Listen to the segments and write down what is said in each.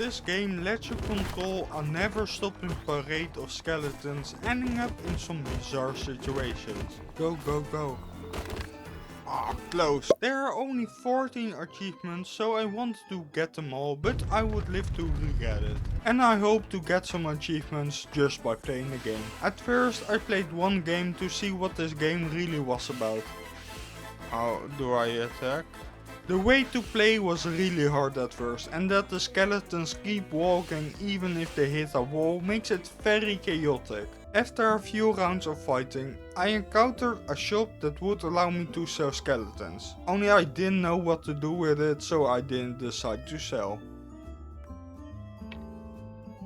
This game lets you control a never stopping parade of skeletons ending up in some bizarre situations. Go, go, go. Ah, close. There are only 14 achievements, so I wanted to get them all, but I would live to regret it. And I hope to get some achievements just by playing the game. At first I played one game to see what this game really was about. How do I attack? The way to play was really hard at first, and that the skeletons keep walking even if they hit a wall makes it very chaotic. After a few rounds of fighting, I encountered a shop that would allow me to sell skeletons. Only I didn't know what to do with it, so I didn't decide to sell.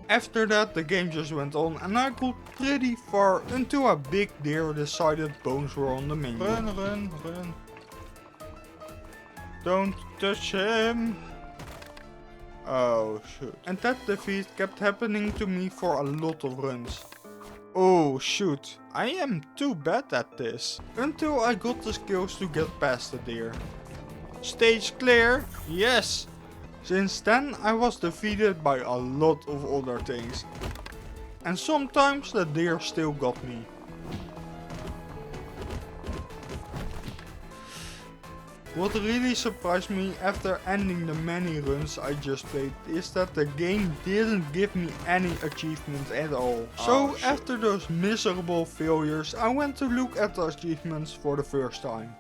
After that the game just went on and I got pretty far until a big deer decided bones were on the menu. Run, run, run. Don't touch him! Oh shoot. And that defeat kept happening to me for a lot of runs. Oh shoot, I am too bad at this. Until I got the skills to get past the deer. Stage clear? Yes! Since then I was defeated by a lot of other things. And sometimes the deer still got me. What really surprised me after ending the many runs I just played is that the game didn't give me any achievements at all. So after those miserable failures I went to look at the achievements for the first time.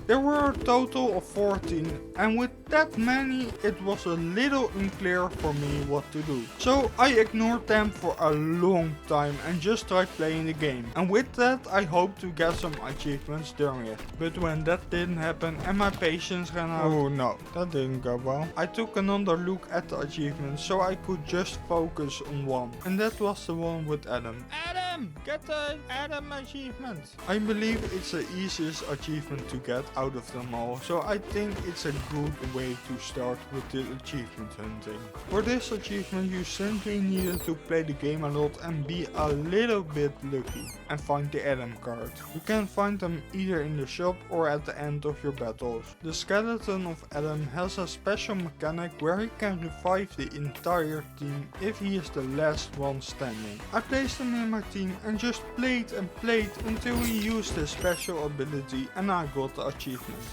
There were a total of 14 and with that many it was a little unclear for me what to do. So I ignored them for a long time and just tried playing the game. And with that I hoped to get some achievements during it. But when that didn't happen and my patience ran out, oh no, that didn't go well. I took another look at the achievements so I could just focus on one. And that was the one with Adam. Adam! Get the Adam achievement! I believe it's the easiest achievement to get out of them all, so I think it's a good way to start with the achievement hunting. For this achievement you simply needed to play the game a lot and be a little bit lucky and find the Adam card. You can find them either in the shop or at the end of your battles. The skeleton of Adam has a special mechanic where he can revive the entire team if he is the last one standing. I placed him in my team and just played and played until he used his special ability and I got the achievement.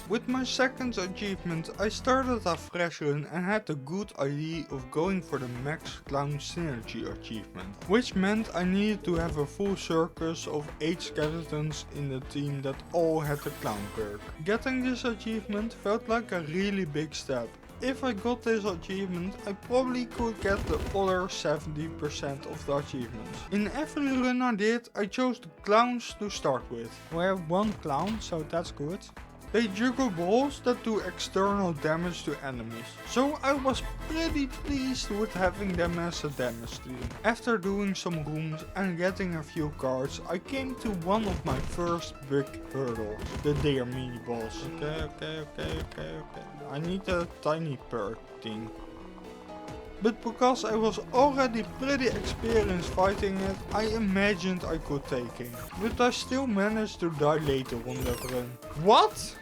With my second achievement I started a fresh run and had the good idea of going for the max clown synergy achievement, which meant I needed to have a full circus of 8 skeletons in the team that all had the clown perk. Getting this achievement felt like a really big step. If I got this achievement, I probably could get the other 70% of the achievements. In every run I did, I chose the clowns to start with. We have one clown, so that's good. They juggle balls that do external damage to enemies, so I was pretty pleased with having them as a damage team. After doing some rooms and getting a few cards, I came to one of my first big hurdles, the deer mini boss. Okay. I need a tiny perk thing. But because I was already pretty experienced fighting it, I imagined I could take him. But I still managed to die later on that run. What?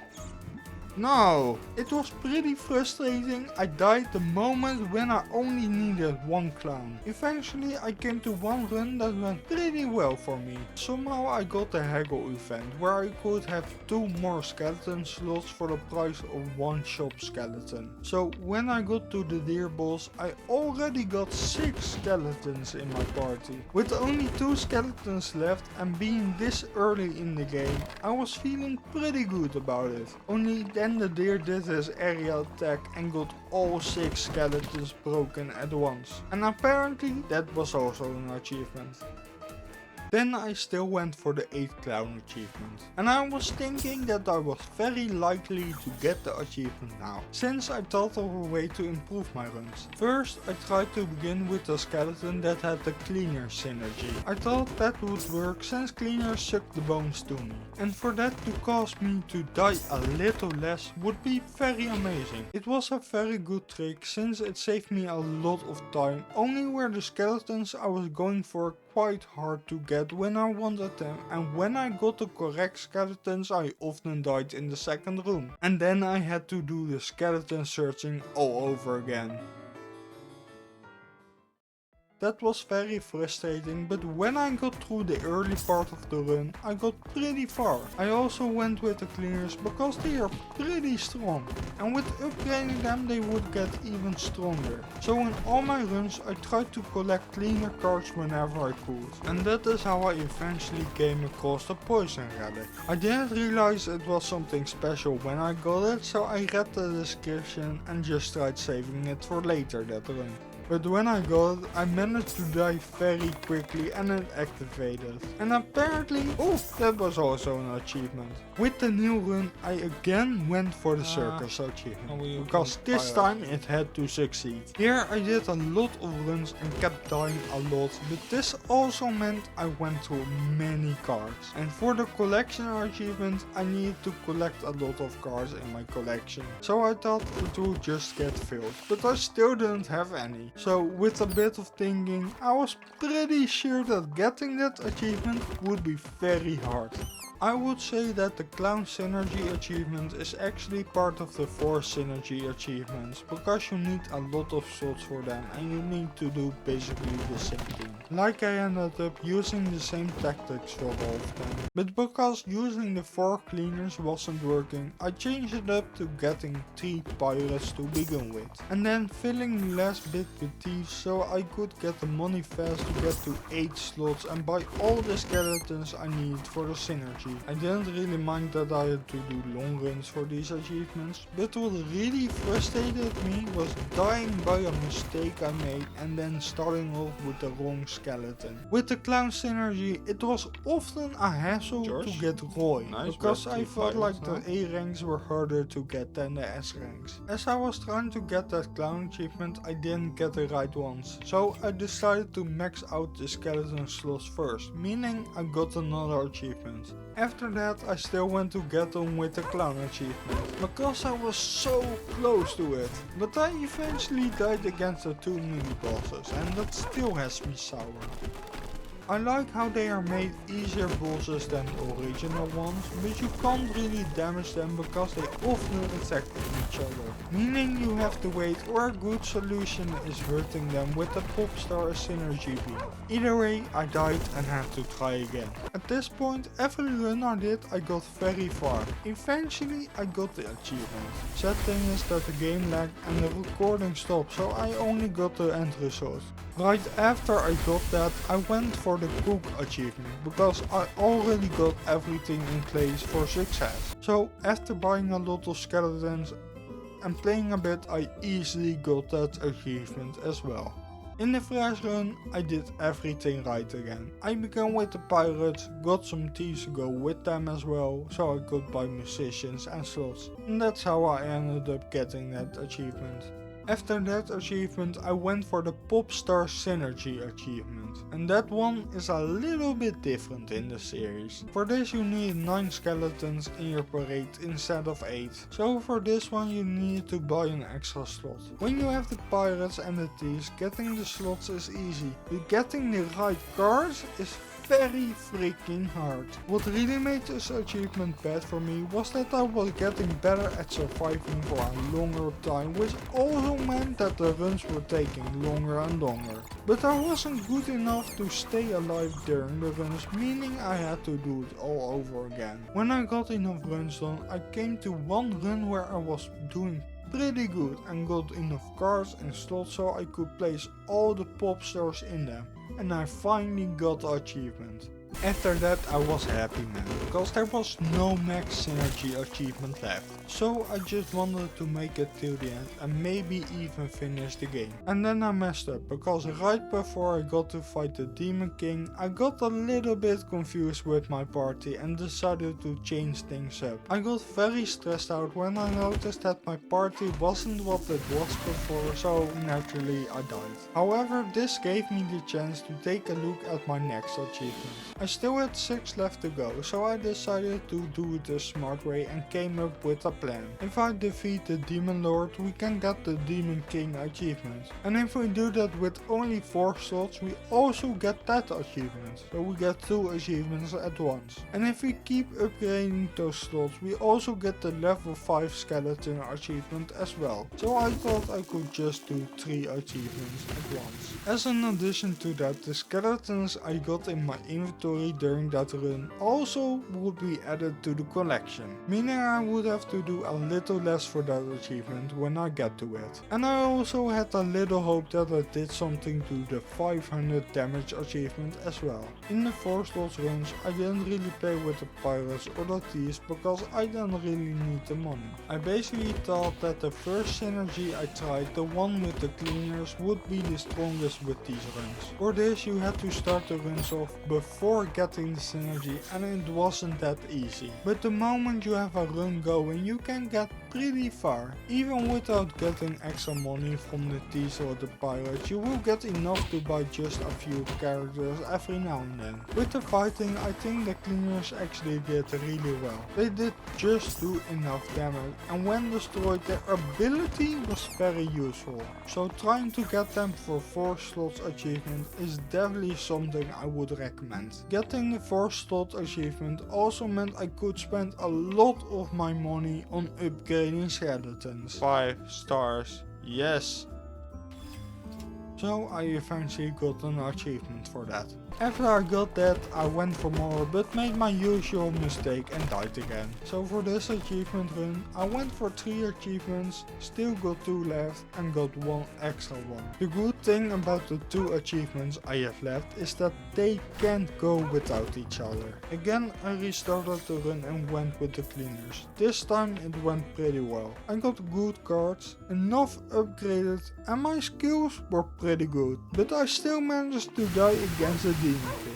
No, it was pretty frustrating. I died the moment when I only needed one clown. Eventually I came to one run that went pretty well for me. Somehow I got the haggle event where I could have 2 more skeleton slots for the price of 1 shop skeleton. So when I got to the deer boss I already got 6 skeletons in my party. With only 2 skeletons left and being this early in the game, I was feeling pretty good about it. Only then the deer did his area attack and got all 6 skeletons broken at once. And apparently that was also an achievement. Then I still went for the 8th clown achievement. And I was thinking that I was very likely to get the achievement now, since I thought of a way to improve my runs. First I tried to begin with the skeleton that had the cleaner synergy. I thought that would work since cleaners sucked the bones to me. And for that to cause me to die a little less would be very amazing. It was a very good trick since it saved me a lot of time. Only were the skeletons I was going for quite hard to get when I wanted them, and when I got the correct skeletons I often died in the second room. And then I had to do the skeleton searching all over again. That was very frustrating, but when I got through the early part of the run, I got pretty far. I also went with the cleaners because they are pretty strong, and with upgrading them they would get even stronger. So in all my runs I tried to collect cleaner cards whenever I could, and that is how I eventually came across the poison relic. I didn't realize it was something special when I got it, so I read the description and just tried saving it for later that run. But when I got it, I managed to die very quickly and it activated. And apparently, oh, that was also an achievement. With the new run, I again went for the circus achievement, because this time it had to succeed. Here I did a lot of runs and kept dying a lot, but this also meant I went through many cards. And for the collection achievement, I needed to collect a lot of cards in my collection. So I thought it would just get filled, but I still didn't have any. So with a bit of thinking, I was pretty sure that getting that achievement would be very hard. I would say that the Clown Synergy achievement is actually part of the 4 Synergy achievements, because you need a lot of slots for them and you need to do basically the same thing. Like I ended up using the same tactics for all of them, but because using the 4 cleaners wasn't working, I changed it up to getting 3 pirates to begin with, and then filling the last bit with thieves so I could get the money fast to get to 8 slots and buy all the skeletons I needed for the synergy. I didn't really mind that I had to do long runs for these achievements, but what really frustrated me was dying by a mistake I made and then starting off with the wrong skeleton. With the Clown Synergy, it was often a hassle to get Roy, because I felt like the A ranks were harder to get than the S ranks. As I was trying to get that Clown achievement, I didn't get the right ones, so I decided to max out the skeleton slots first, meaning I got another achievement. After that I still went to get on with the Clown achievement, because I was so close to it. But I eventually died against the 2 mini bosses and that still has me sour. I like how they are made easier bosses than the original ones, but you can't really damage them because they often attack each other, meaning you have to wait, or a good solution is hurting them with the Popstar Synergy beam. Either way, I died and had to try again. At this point, every run I did I got very far. Eventually I got the achievement. Sad thing is that the game lagged and the recording stopped, so I only got the end result. Right after I got that, I went for the Cook achievement, because I already got everything in place for success. So after buying a lot of skeletons and playing a bit, I easily got that achievement as well. In the fresh run, I did everything right again. I began with the pirates, got some thieves to go with them as well, so I could buy musicians and slots. And that's how I ended up getting that achievement. After that achievement I went for the Popstar Synergy achievement, and that one is a little bit different in the series. For this you need 9 skeletons in your parade instead of 8, so for this one you need to buy an extra slot. When you have the pirates and the thieves, getting the slots is easy, but getting the right cards is very freaking hard. What really made this achievement bad for me was that I was getting better at surviving for a longer time, which also meant that the runs were taking longer and longer. But I wasn't good enough to stay alive during the runs, meaning I had to do it all over again. When I got enough runs done, I came to one run where I was doing pretty good and got enough cards and slots so I could place all the pop stars in them, and I finally got the achievement. After that I was happy, man, because there was no max synergy achievement left. So I just wanted to make it till the end and maybe even finish the game. And then I messed up, because right before I got to fight the Demon King, I got a little bit confused with my party and decided to change things up. I got very stressed out when I noticed that my party wasn't what it was before, so naturally I died. However, this gave me the chance to take a look at my next achievement. I I still had 6 left to go, so I decided to do it the smart way and came up with a plan. If I defeat the Demon Lord, we can get the Demon King achievement. And if we do that with only 4 slots, we also get that achievement. So we get 2 achievements at once. And if we keep upgrading those slots, we also get the level 5 skeleton achievement as well. So I thought I could just do 3 achievements at once. As an addition to that, the skeletons I got in my inventory during that run also would be added to the collection. Meaning I would have to do a little less for that achievement when I get to it. And I also had a little hope that I did something to the 500 damage achievement as well. In the 4 slots runs I didn't really play with the pirates or the thieves because I didn't really need the money. I basically thought that the first synergy I tried, the one with the cleaners, would be the strongest with these runs. For this you had to start the runs off before getting the synergy and it wasn't that easy. But the moment you have a run going you can get pretty far. Even without getting extra money from the thieves or the pirates, you will get enough to buy just a few characters every now and then. With the fighting I think the cleaners actually did really well. They did just do enough damage and when destroyed their ability was very useful. So trying to get them for 4 slots achievement is definitely something I would recommend. Getting the 4 slot achievement also meant I could spend a lot of my money on upgrading skeletons. 5 stars, yes. So I eventually got an achievement for that. After I got that, I went for more but made my usual mistake and died again. So for this achievement run, I went for 3 achievements, still got 2 left and got 1 extra one. The good thing about the 2 achievements I have left is that they can't go without each other. Again I restarted the run and went with the cleaners. This time it went pretty well. I got good cards, enough upgraded and my skills were pretty good. But I still managed to die against the Demon King.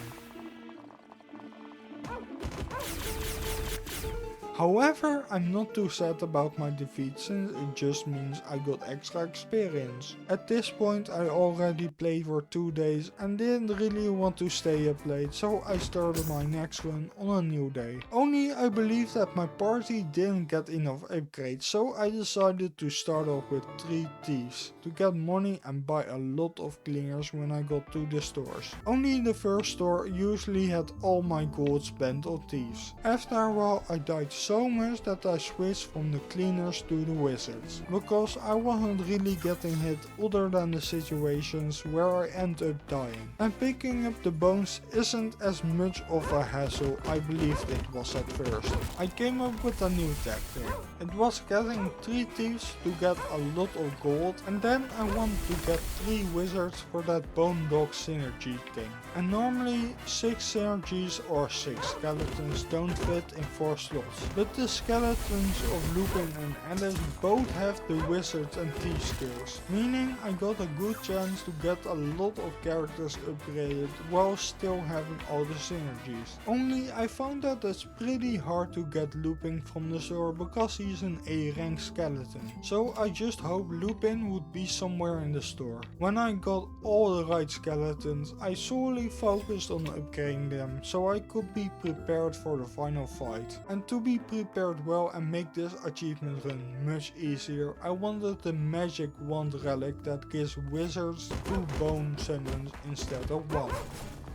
However, I'm not too sad about my defeat since it just means I got extra experience. At this point I already played for 2 days and didn't really want to stay up late, so I started my next run on a new day. Only I believe that my party didn't get enough upgrades, so I decided to start off with 3 thieves to get money and buy a lot of cleaners when I got to the stores. Only the first store usually had all my gold spent on thieves. After a while I died so much that I switched from the cleaners to the wizards, because I wasn't really getting hit other than the situations where I end up dying. And picking up the bones isn't as much of a hassle I believed it was at first. I came up with a new tactic. It was getting 3 thieves to get a lot of gold and then I wanted to get 3 wizards for that bone dog synergy thing. And normally 6 synergies or 6 skeletons don't fit in 4 slots. But the skeletons of Lupin and Alice both have the wizards and thief skills, meaning I got a good chance to get a lot of characters upgraded while still having all the synergies. Only I found that it's pretty hard to get Lupin from the store because he's an A rank skeleton. So I just hope Lupin would be somewhere in the store. When I got all the right skeletons, I solely focused on upgrading them so I could be prepared for the final fight. And to be prepared well and make this achievement run much easier, I wanted the magic wand relic that gives wizards 2 bone summons instead of 1.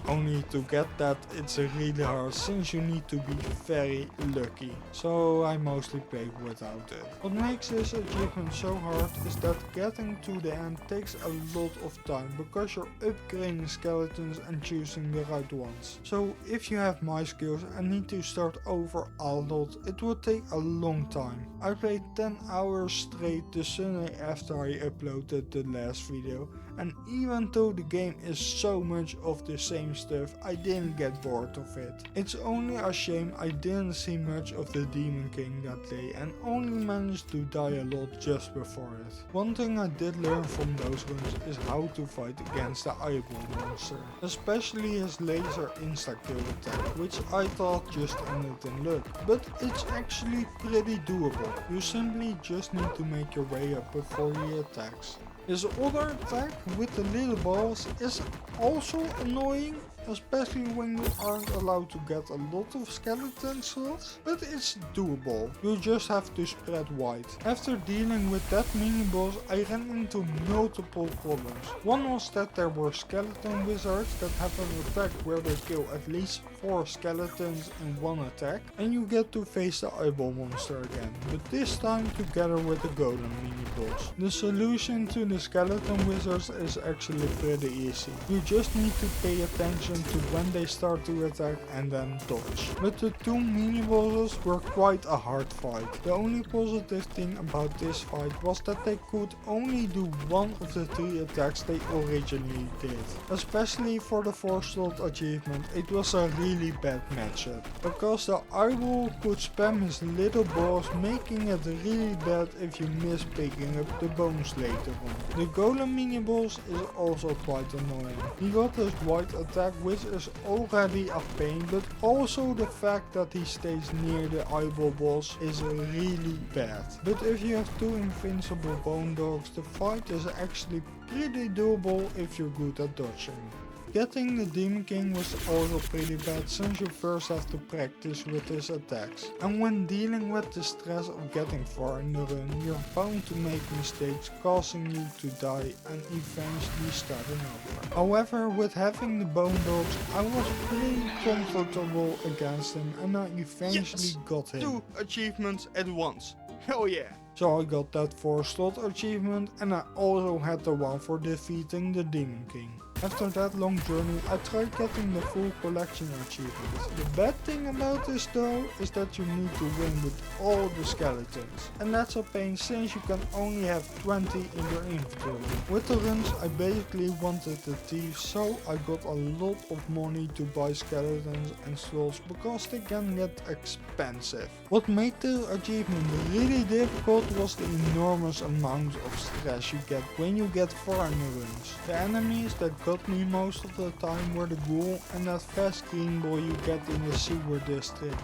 Only to get that it's really hard since you need to be very lucky, so I mostly played without it. What makes this achievement so hard is that getting to the end takes a lot of time because you're upgrading skeletons and choosing the right ones. So if you have my skills and need to start over a lot, it would take a long time. I played 10 hours straight the Sunday after I uploaded the last video, and even though the game is so much of the same stuff, I didn't get bored of it. It's only a shame I didn't see much of the Demon King that day and only managed to die a lot just before it. One thing I did learn from those runs is how to fight against the eyeball monster, especially his laser insta-kill attack, which I thought just ended in luck, but it's actually pretty doable. You simply just need to make your way up before he attacks. His other attack with the little balls is also annoying, especially when you aren't allowed to get a lot of skeleton slots, but it's doable. You just have to spread wide. After dealing with that mini boss, I ran into multiple problems. One was that there were skeleton wizards that have an attack where they kill at least 4 skeletons in one attack, and you get to face the eyeball monster again, but this time together with the golem mini boss. The solution to the skeleton wizards is actually pretty easy. You just need to pay attention to when they start to attack and then dodge. But the 2 mini bosses were quite a hard fight. The only positive thing about this fight was that they could only do one of the 3 attacks they originally did. Especially for the 4 slot achievement, it was a really bad matchup, because the eyeball could spam his little balls, making it really bad if you miss picking up the bones later on. The golem mini boss is also quite annoying. He got his white attack, which is already a pain, but also the fact that he stays near the eyeball boss is really bad. But if you have 2 invincible bone dogs, the fight is actually pretty doable if you're good at dodging. Getting the Demon King was also pretty bad, since you first have to practice with his attacks. And when dealing with the stress of getting far in the run, you're bound to make mistakes, causing you to die and eventually starting over. However, with having the bone dogs, I was pretty comfortable against him, and I eventually got him. 2 achievements at once. Hell yeah! So I got that 4 slot achievement, and I also had the one for defeating the Demon King. After that long journey, I tried getting the full collection achievements. The bad thing about this though is that you need to win with all the skeletons. And that's a pain, since you can only have 20 in your inventory. With the runs, I basically wanted the thieves, so I got a lot of money to buy skeletons and slots, because they can get expensive. What made the achievement really difficult was the enormous amount of stress you get when you get far in the runs. The enemies that got me most of the time were the ghoul and that fast green boy you get in the sewer district.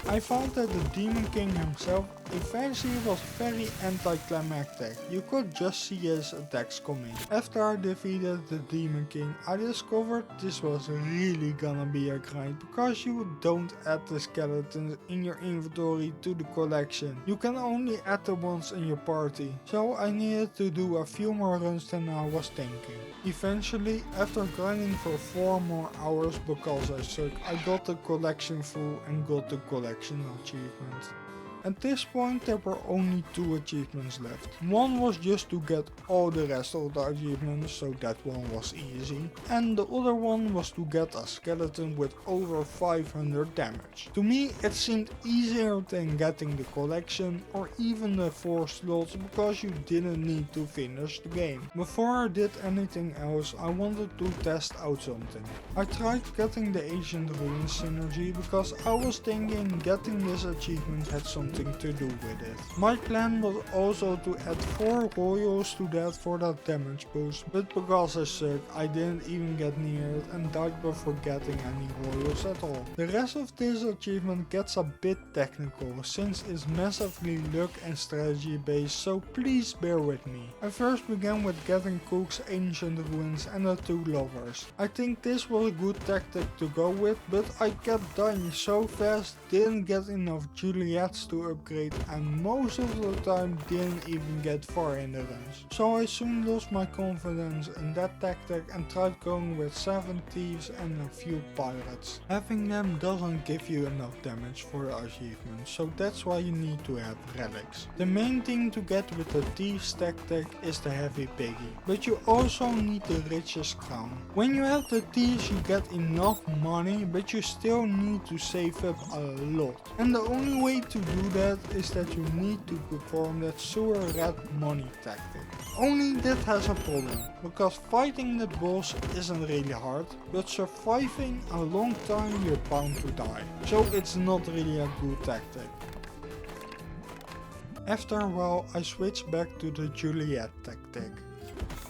I found that the Demon King himself eventually was very anticlimactic. You could just see his attacks coming. After I defeated the Demon King, I discovered this was really gonna be a grind, because you don't add the skeletons in your inventory to the collection. You can only add the ones in your party. So I needed to do a few more runs than I was thinking. Eventually, after grinding for 4 more hours because I suck, I got the collection full and got the collection achievement. At this point there were only 2 achievements left. One was just to get all the rest of the achievements, so that one was easy. And the other one was to get a skeleton with over 500 damage. To me it seemed easier than getting the collection or even the 4 slots, because you didn't need to finish the game. Before I did anything else, I wanted to test out something. I tried getting the Ancient Ruins synergy, because I was thinking getting this achievement had something to do with it. My plan was also to add 4 royals to that for that damage boost, but because I suck, I didn't even get near it and died before getting any royals at all. The rest of this achievement gets a bit technical, since it's massively luck and strategy based, so please bear with me. I first began with getting Cook's Ancient Ruins and the 2 lovers. I think this was a good tactic to go with, but I kept dying so fast, didn't get enough Juliets to upgrade, and most of the time didn't even get far in the runs. So I soon lost my confidence in that tactic and tried going with 7 thieves and a few pirates. Having them doesn't give you enough damage for the achievement, so that's why you need to have relics. The main thing to get with the thieves tactic is the heavy piggy, but you also need the richest crown. When you have the thieves you get enough money, but you still need to save up a lot. And the only way to do that is that you need to perform that sewer rat money tactic. Only that has a problem, because fighting that boss isn't really hard, but surviving a long time you're bound to die. So it's not really a good tactic. After a while I switched back to the Juliet tactic.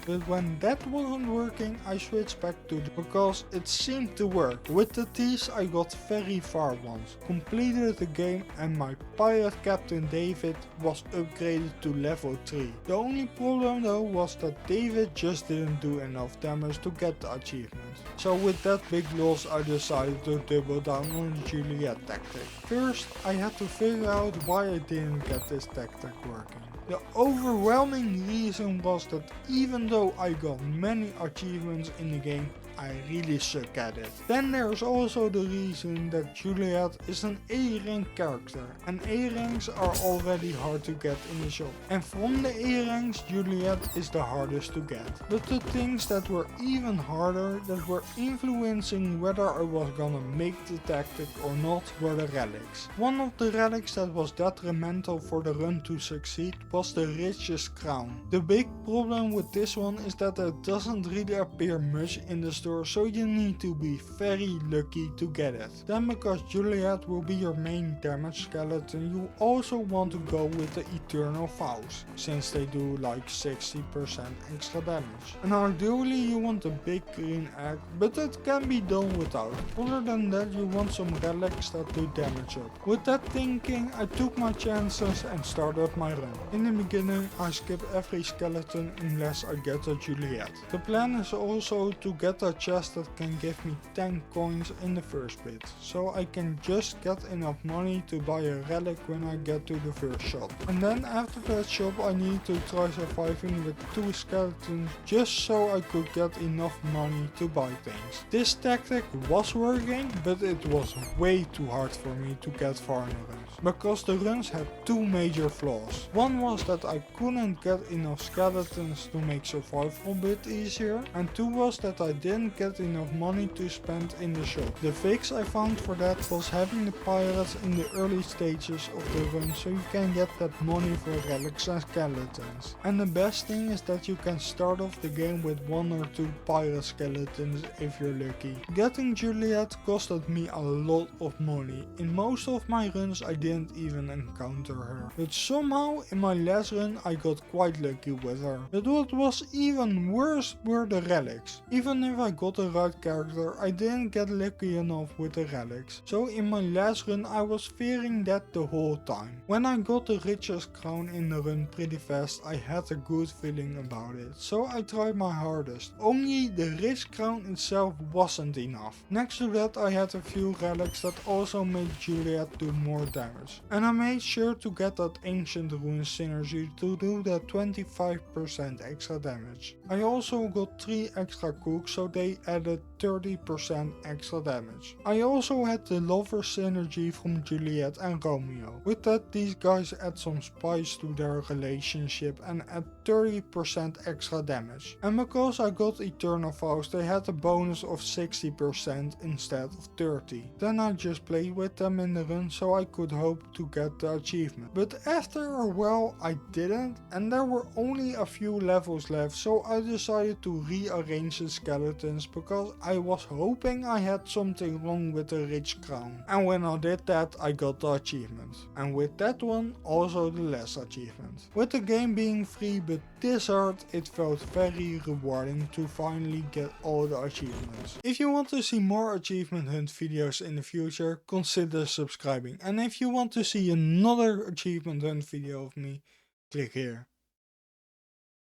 But when that wasn't working, I switched back to because it seemed to work. With the T's I got very far once, completed the game and my pirate captain David was upgraded to level 3. The only problem though was that David just didn't do enough damage to get the achievement. So with that big loss I decided to double down on the Juliet tactic. First I had to figure out why I didn't get this tactic working. The overwhelming reason was that even though I got many achievements in the game, I really suck at it. Then there's also the reason that Juliet is an A rank character and A ranks are already hard to get in the shop. And from the A ranks, Juliet is the hardest to get. But the things that were even harder that were influencing whether I was gonna make the tactic or not were the relics. One of the relics that was detrimental for the run to succeed was the Richest Crown. The big problem with this one is that it doesn't really appear much in the store, so you need to be very lucky to get it. Then because Juliet will be your main damage skeleton, you also want to go with the Eternal Vows, since they do like 60% extra damage. And ideally you want a big green egg, but it can be done without. Other than that you want some relics that do damage up. With that thinking I took my chances and started my run. In the beginning I skip every skeleton unless I get a Juliet. The plan is also to get a chest that can give me 10 coins in the first bit, so I can just get enough money to buy a relic when I get to the first shop. And then after that shop I need to try surviving with 2 skeletons just so I could get enough money to buy things. This tactic was working, but it was way too hard for me to get far in the runs, because the runs had 2 major flaws. One was that I couldn't get enough skeletons to make survival a bit easier, and 2 was that I didn't get enough money to spend in the shop. The fix I found for that was having the pirates in the early stages of the run so you can get that money for relics and skeletons. And the best thing is that you can start off the game with 1 or 2 pirate skeletons if you're lucky. Getting Juliet costed me a lot of money. In most of my runs I didn't even encounter her, but somehow in my last run I got quite lucky with her. But what was even worse were the relics. Even if I got the right character, I didn't get lucky enough with the relics. So in my last run I was fearing that the whole time. When I got the Richest Crown in the run pretty fast, I had a good feeling about it, so I tried my hardest. Only the Rich Crown itself wasn't enough. Next to that I had a few relics that also made Juliet do more damage. And I made sure to get that Ancient Ruins synergy to do that 25% extra damage. I also got 3 extra cooks so they added 30% extra damage. I also had the lover synergy from Juliet and Romeo. With that these guys add some spice to their relationship and add 30% extra damage. And because I got Eternal Vows they had a bonus of 60% instead of 30. Then I just played with them in the run so I could hope to get the achievement. But after a while I didn't, and there were only a few levels left, so I decided to rearrange the skeletons because I was hoping I had something wrong with the Rich Crown. And when I did that I got the achievement. And with that one also the last achievement. With the game being free but this hard, it felt very rewarding to finally get all the achievements. If you want to see more achievement hunt videos in the future, consider subscribing. And if you want to see another achievement hunt video of me, click here.